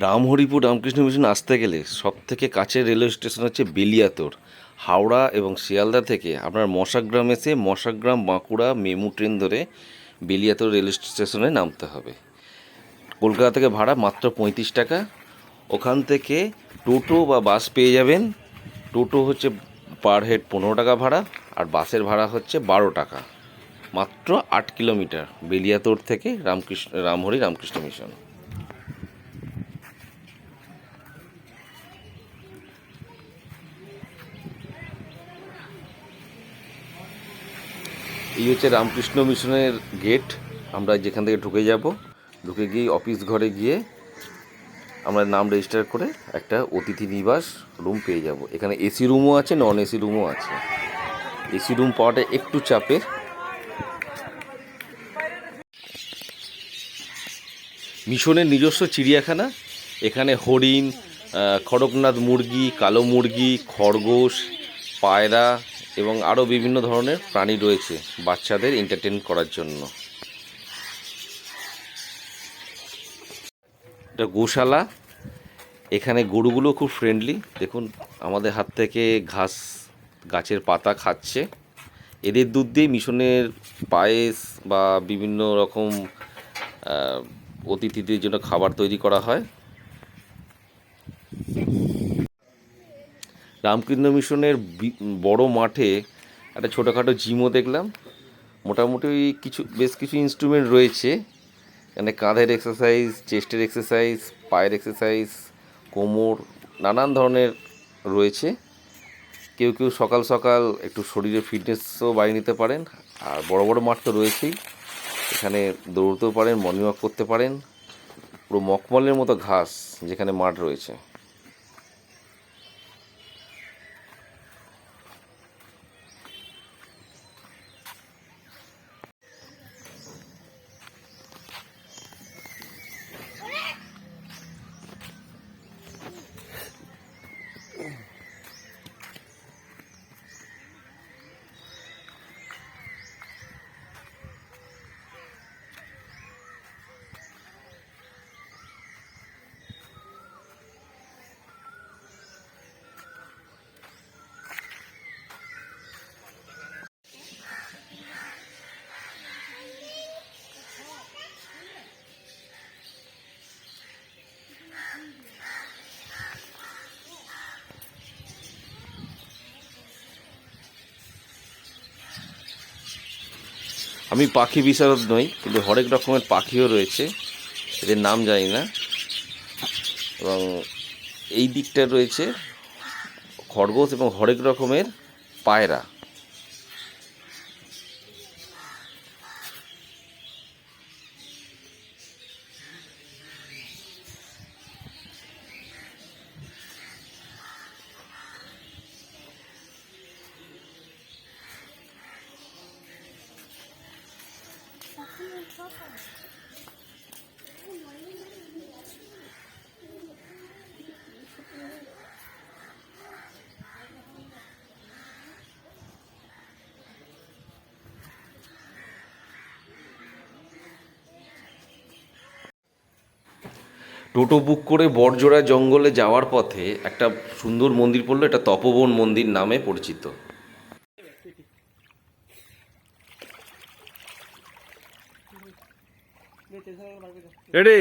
Ramharipur Ramakrishna mission আসতে গেলে সবথেকে কাছের রেলওয়ে স্টেশন হচ্ছে বেলিয়াতোড়। হাওড়া এবং শিয়ালদা থেকে আপনার মশাগ্রাম এসে মশাগ্রাম বাঁকুড়া মেমু ট্রেন ধরে বেলিয়াতোড় রেল স্টেশনে নামতে হবে। কলকাতা থেকে ভাড়া মাত্র 35 টাকা। ওখান থেকে টোটো বা বাস পেয়ে যাবেন। টোটো হচ্ছে পার হেড 15 টাকা ভাড়া, আর বাসের ভাড়া হচ্ছে 12 টাকা। মাত্র 8 কিলোমিটার বেলিয়াতোড় থেকে রামহরি রামকৃষ্ণ মিশন। এই হচ্ছে রামকৃষ্ণ মিশনের গেট। আমরা যেখান থেকে ঢুকে যাব, ঢুকে গিয়ে অফিস ঘরে গিয়ে আমরা নাম রেজিস্টার করে একটা অতিথি নিবাস রুম পেয়ে যাব। এখানে এসি রুমও আছে, নন এসি রুমও আছে। এসি রুম পাওয়াটা একটু চাপের। মিশনের নিজস্ব চিড়িয়াখানা। এখানে হরিণ, খড়গনাথ মুরগি, কালো মুরগি, খরগোশ, পায়রা এবং আরও বিভিন্ন ধরনের প্রাণী রয়েছে বাচ্চাদের এন্টারটেন করার জন্য। এটা গোশালা। এখানে গরুগুলো খুব ফ্রেন্ডলি। দেখুন আমাদের হাত থেকে ঘাস, গাছের পাতা খাচ্ছে। এদের দুধ দিয়ে মিশনের পায়েস বা বিভিন্ন রকম অতিথিদের জন্য খাবার তৈরি করা হয়। রামকৃষ্ণ মিশনের বড় মাঠে একটা ছোটোখাটো জিমও দেখলাম। মোটামুটি বেশ কিছু ইনস্ট্রুমেন্ট রয়েছে। এখানে কাঁধের এক্সারসাইজ, চেস্টের এক্সারসাইজ, পায়ের এক্সারসাইজ, কোমর, নানান ধরনের রয়েছে। কেউ কেউ সকাল সকাল একটু শরীরের ফিটনেসও বাড়িয়ে নিতে পারেন। আর বড় বড় মাঠ তো রয়েছেই, এখানে দৌড়তেও পারেন, মর্নিং ওয়াক করতে পারেন। পুরো মখমলের মতো ঘাস যেখানে মাঠ রয়েছে। আমি পাখি বিশারদ নই, কিন্তু হরেক রকমের পাখিও রয়েছে, এদের নাম জানি না। এবং এই দিকটা রয়েছে খরগোশ এবং হরেক রকমের পায়রা। টোটো বুক করে বড়জোড়া জঙ্গলে যাওয়ার পথে একটা সুন্দর মন্দির পড়লো। এটা তপবন মন্দির নামে পরিচিত। রেডি।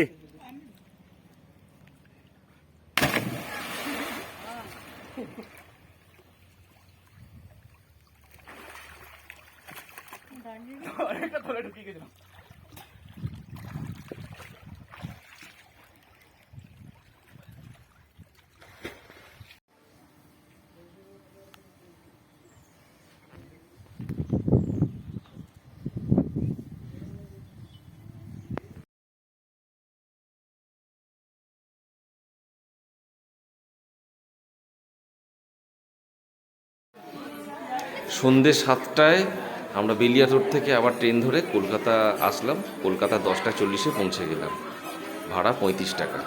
সন্ধ্যে 7টায় আমরা বেলিয়াতোড় থেকে আবার ট্রেন ধরে কলকাতা আসলাম। কলকাতা 10টা 40-এ পৌঁছে গেলাম। ভাড়া 35 টাকা।